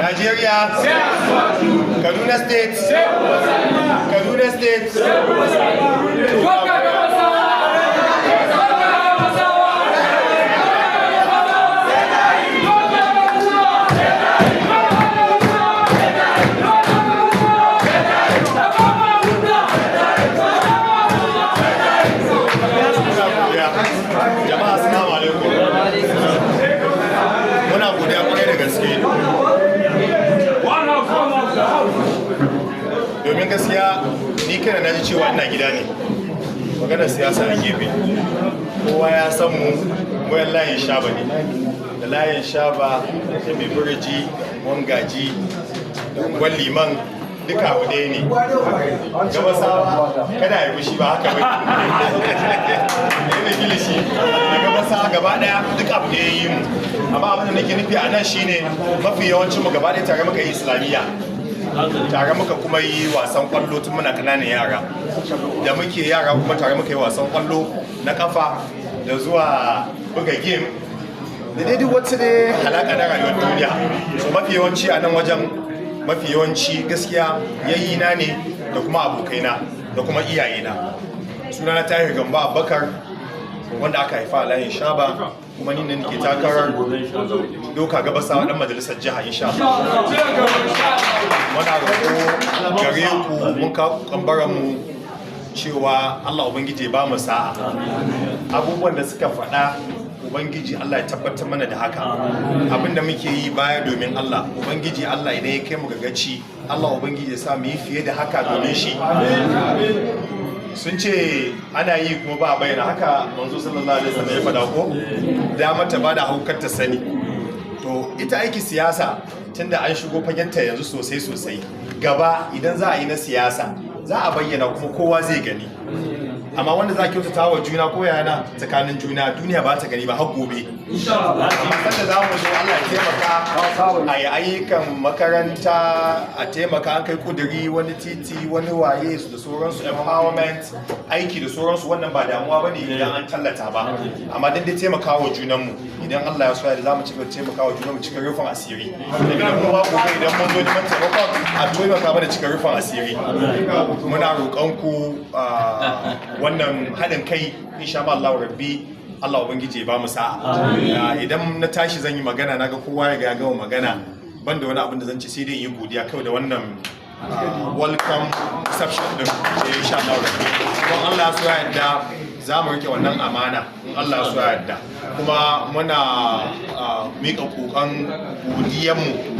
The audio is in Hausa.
Nigeria, Kaduna State, Kaduna State. Jama'a assalamu alaikum. Muna godiya kwarai da gaske. Domin gaskiya ni kana na ji cewa ina gida ne. Maganar siyasa a gefe. Kowa ya san mu yan layin Shaba ne. Da layin Shaba da mai burji, wangaji, da ungwan liman duka abu ɗaya ne. Gabasawa kada ya fushi ba haka bai. Yana kilishi da gabasawa gaba ɗaya duk abu ɗaya yi mu. Amma abin da nake nufi a nan shine mafi yawancin mu gaba ɗaya tare muka yi islamiyya. Tare muka kuma yi wasan kwallo tun muna ƙananan yara. Da muke yara kuma tare muka yi wasan kwallo na kafa da zuwa buga game. Da dai duk wacce dai halaka na rayuwar duniya. So mafi yawanci a nan wajen mafi yawanci gaskiya yayyina ne da kuma abokaina da kuma iyayena. Sunana Tahir Gambo Abubakar wanda aka haifa a layin Shaba kuma ni ne nake takarar doka gabasawa dan majalisar jiha insha Allah. Muna roƙo gare ku mun ka kambaran mu cewa Allah ubangiji ba mu sa'a. Abubuwan da suka faɗa Ubangiji Allah ya tabbatar mana da haka. Abinda muke yi baya domin Allah, Ubangiji Allah idan ya kai mu ga gaci, Allah Ubangiji ya sa mu yi fiye da haka domin shi. Sun ce ana yi kuma ba bayyana haka manzo sallallahu alaihi wasallam ya faɗa ko da mata ba da haukar ta sani. To ita aiki siyasa tunda an shigo fagenta yanzu sosai gaba idan za a yi na siyasa za a bayyana kuma kowa zai gani. Amma wanda za a kyautata wa juna ko yana tsakanin juna duniya ba ta gani ba har gobe. Amma sanda za mu zo Allah ya taimaka a yi ayyukan makaranta a taimaka an kai kuduri wani titi wani waye da sauransu empowerment aiki da sauransu wannan ba damuwa bane idan an tallata ba. Amma dan dai taimaka wa junanmu idan Allah ya so ya za mu cika taimaka wa junanmu cikin rufin asiri. Daga kuma gobe idan mun zo neman taimakon a taimaka mana cikin rufin asiri. Muna roƙon ku wannan haɗin kai insha Allah rabbi Allah ubangiji ya ba mu sa'a. Idan na tashi zan yi magana naga kowa ya gama magana banda wani abin da zan ci sai dai yi godiya kawai da wannan welcome reception din insha Allah rabbi. Don Allah so ya yarda za mu rike wannan amana in Allah so ya yarda. Kuma muna miƙa kokan godiyanmu